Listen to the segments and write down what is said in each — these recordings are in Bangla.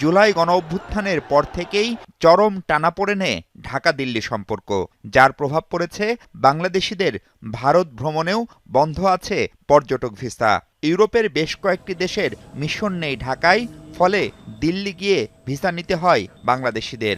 জুলাই গণঅভ্যুত্থানের পর থেকেই চরম টানাপোড়েনে ঢাকা-দিল্লি সম্পর্ক, যার প্রভাব পড়েছে বাংলাদেশিদের ভারত ভ্রমণেও বন্ধ আছে পর্যটক ভিসা। ইউরোপের বেশ কয়েকটি দেশের মিশন নেই ঢাকায়, ফলে দিল্লি গিয়ে ভিসা নিতে হয় বাংলাদেশিদের।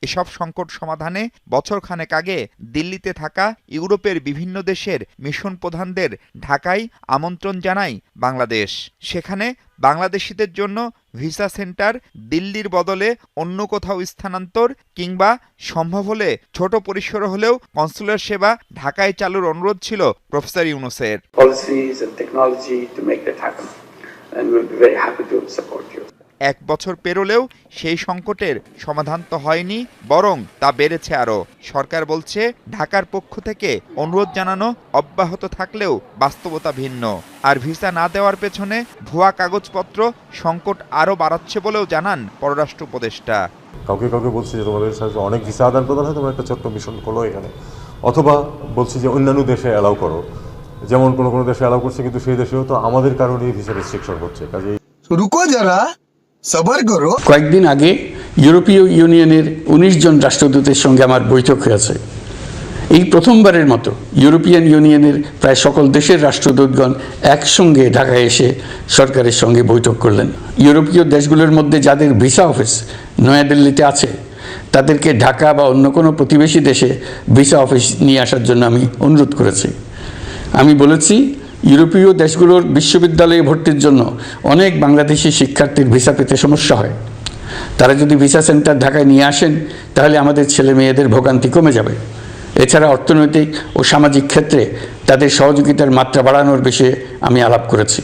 এসব সংকট সমাধানে বছরখানেক আগে দিল্লিতে থাকা ইউরোপের বিভিন্ন দেশের মিশন প্রধানদের ঢাকায় আমন্ত্রণ জানায় বাংলাদেশ। সেখানে বাংলাদেশিদের জন্য ভিসা সেন্টার দিল্লির বদলে অন্য কোথাও স্থানান্তর কিংবা সম্ভব হলে ছোট পরিসরে হলেও কনসুলার সেবা ঢাকায় চালুর অনুরোধ ছিল প্রফেসর ইউনূসের। এক বছর পেরোলেও সেই সংকটের সমাধান তো হয়নি, বরং তা বেড়েছে আরও। সরকার বলছে ঢাকার পক্ষ থেকে অনুরোধ জানানো অব্যাহত থাকলেও বাস্তবতা ভিন্ন। আর ভিসা না দেওয়ার পেছনে ভুয়া কাগজপত্র সংকট আরও বাড়াচ্ছে বলেও জানান পররাষ্ট্র উপদেষ্টা। কাউকে কাউকে বলছে যে তোমাদের সাথে অনেক ভিসা আদান প্রদান হয়, তোমরা একটা ছোট্ট মিশন করো এখানে, অথবা বলছি যে অন্যান্য দেশে অ্যালাউ করো। যেমন কোনো কোনো দেশে অ্যালাউ করছে, কিন্তু সেই দেশেও তো আমাদের কারণেই ভিসা রেস্ট্রিকশন হচ্ছে। কাজেই রুকো যারা, সবার করো। কয়েকদিন আগে ইউরোপীয় ইউনিয়নের ১৯ জন রাষ্ট্রদূতের সঙ্গে আমার বৈঠক হয়েছে। এই প্রথমবারের মতো ইউরোপিয়ান ইউনিয়নের প্রায় সকল দেশের রাষ্ট্রদূতগণ একসঙ্গে ঢাকায় এসে সরকারের সঙ্গে বৈঠক করলেন। ইউরোপীয় দেশগুলোর মধ্যে যাদের ভিসা অফিস নয়াদিল্লিতে আছে, তাদেরকে ঢাকা বা অন্য কোনো প্রতিবেশী দেশে ভিসা অফিস নিয়ে আসার জন্য আমি অনুরোধ করেছি। আমি বলেছি, ইউরোপীয় দেশগুলোর বিশ্ববিদ্যালয়ে ভর্তির জন্য অনেক বাংলাদেশি শিক্ষার্থীর ভিসা পেতে সমস্যা হয়। তারা যদি ভিসা সেন্টার ঢাকায় নিয়ে আসেন, তাহলে আমাদের ছেলে মেয়েদের ভোগান্তি কমে যাবে। এছাড়া অর্থনৈতিক ও সামাজিক ক্ষেত্রে তাদের সহযোগিতার মাত্রা বাড়ানোর বিষয়ে আমি আলাপ করেছি।